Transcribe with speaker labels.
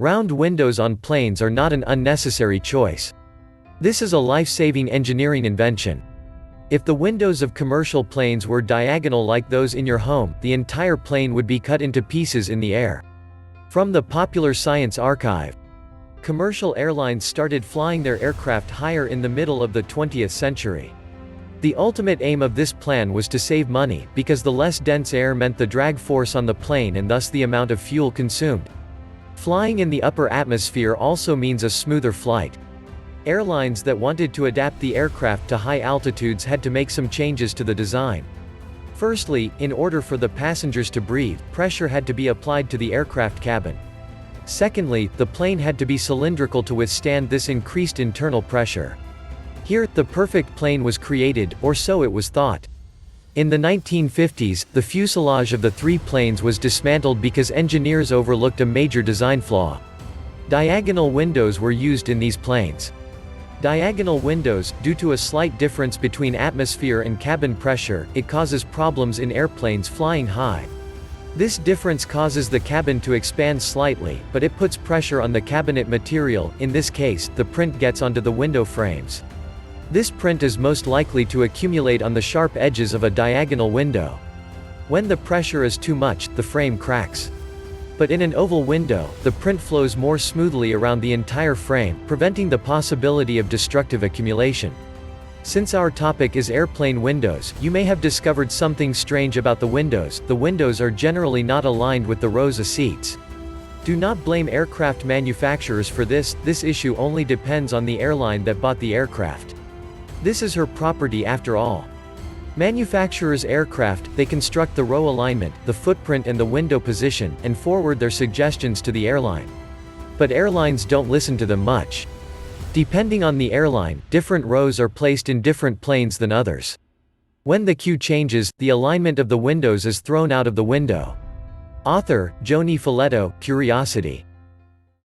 Speaker 1: Round windows on planes are not an unnecessary choice. This is a life-saving engineering invention. If the windows of commercial planes were diagonal like those in your home, the entire plane would be cut into pieces in the air. From the Popular Science Archive. Commercial airlines started flying their aircraft higher in the middle of the 20th century. The ultimate aim of this plan was to save money, because the less dense air meant the drag force on the plane and thus the amount of fuel consumed. Flying in the upper atmosphere also means a smoother flight. Airlines that wanted to adapt the aircraft to high altitudes had to make some changes to the design. Firstly, in order for the passengers to breathe, pressure had to be applied to the aircraft cabin. Secondly, the plane had to be cylindrical to withstand this increased internal pressure. Here, the perfect plane was created, or so it was thought. In the 1950s, the fuselage of the three planes was dismantled because engineers overlooked a major design flaw. Diagonal windows were used in these planes. Diagonal windows, due to a slight difference between atmosphere and cabin pressure, it causes problems in airplanes flying high. This difference causes the cabin to expand slightly, but it puts pressure on the cabinet material. In this case, the print gets onto the window frames. This print is most likely to accumulate on the sharp edges of a diagonal window. When the pressure is too much, the frame cracks. But in an oval window, the print flows more smoothly around the entire frame, preventing the possibility of destructive accumulation. Since our topic is airplane windows, you may have discovered something strange about the windows. The windows are generally not aligned with the rows of seats. Do not blame aircraft manufacturers for this issue only depends on the airline that bought the aircraft. This is her property after all. Manufacturers' aircraft, they construct the row alignment, the footprint and the window position, and forward their suggestions to the airline. But airlines don't listen to them much. Depending on the airline, different rows are placed in different planes than others. When the queue changes, the alignment of the windows is thrown out of the window. Author, Joni Filetto, Curiosity.